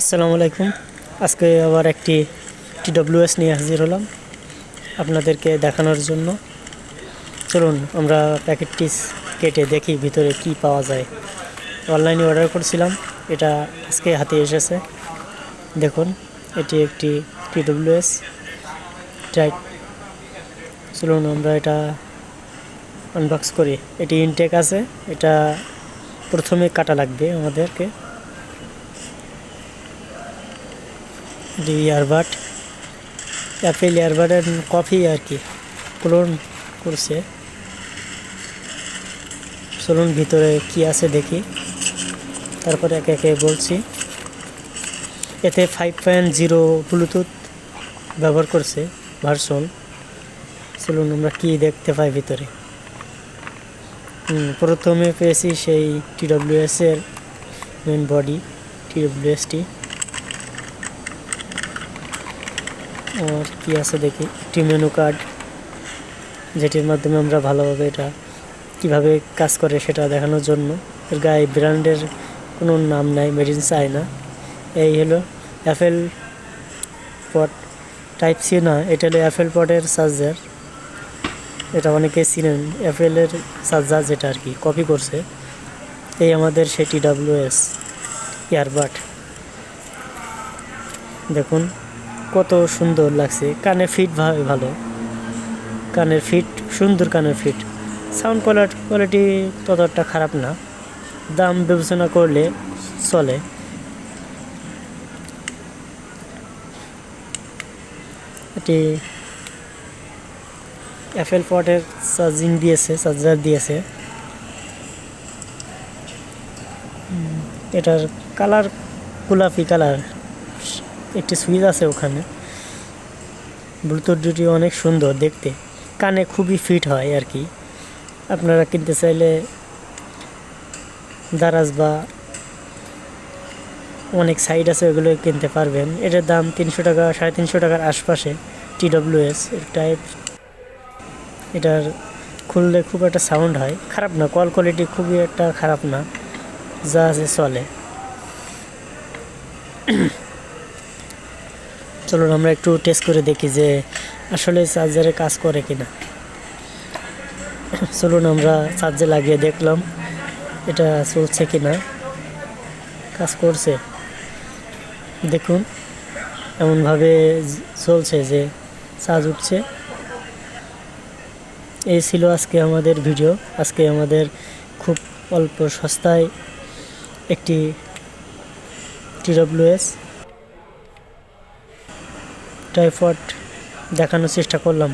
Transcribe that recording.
আসসালামু আলাইকুম। আজকে আবার একটি TWS নিয়ে হাজির হলাম আপনাদেরকে দেখানোর জন্য। চলুন আমরা প্যাকেটটি কেটে দেখি ভিতরে কি পাওয়া যায়। অনলাইনে অর্ডার করেছিলাম, এটা আজকে হাতে এসেছে। দেখুন, এটি একটি TWS টাইপ। চলুন আমরা এটা আনবক্স করি। এটি ইনটেক আছে, এটা প্রথমে কাটা লাগবে আমাদেরকে। ইয়ারবাড, অ্যাপেল ইয়ারবাডের কপি আর কি, ক্লোন করছে। চলুন ভিতরে কি আছে দেখি, তারপরে একে একে বলছি। এতে 5.0 ব্লুটুথ ব্যবহার করছে ভার্সন। চলুন আমরা কি দেখতে পাই ভিতরে। প্রথমে পেয়েছি সেই TWS এর মেন বডি, TWSটি। আর কি আছে দেখি, একটি মেনু কার্ড, যেটির মাধ্যমে আমরা ভালোভাবে এটা কিভাবে কাজ করে সেটা দেখানোর জন্য। এর গায়ে ব্র্যান্ডের কোনো নাম নাই, মেড ইন চায়না। এই হলো অ্যাপেল পট, টাইপ সি না, এটা হলো অ্যাপেল পটের চার্জার। এটা অনেকে চিনেন, অ্যাপেলের চার্জার যেটা আর কি কপি করছে। এই আমাদের সেই TWS ইয়ারবাড। দেখুন কত সুন্দর লাগছে, কানে ফিট ভালো, কানের ফিট সুন্দর, কানের ফিট। সাউন্ড কোয়ালিটি ততটা খারাপ না, দাম বিবেচনা করলে চলে। এটি অ্যাপেল পটের চার্জার দিয়েছে। এটার কালার গোলাপি কালার, একটি সুইচ আছে ওখানে। ব্লুটুথ দুটি অনেক সুন্দর দেখতে, কানে খুবই ফিট হয় আর কি। আপনারা কিনতে চাইলে দারাজ বা অনেক সাইট আছে, ওগুলো কিনতে পারবেন। এটার দাম 300 টাকা, 350 টাকার আশপাশে। TWS এর টাইপ। এটার খুললে খুব একটা সাউন্ড হয়, খারাপ না, কল কোয়ালিটি খুবই একটা খারাপ না, যা আছে চলে। চলুন আমরা একটু টেস্ট করে দেখি যে আসলে চার্জারে কাজ করে কিনা। চলুন আমরা চার্জে লাগিয়ে দেখলাম এটা চলছে কিনা, কাজ করছে। দেখুন এমনভাবে চলছে যে চার্জ উঠছে। এই ছিল আজকে আমাদের ভিডিও। আজকে আমাদের খুব অল্প সস্তায় একটি TWS টাইপড দেখানোর চেষ্টা করলাম।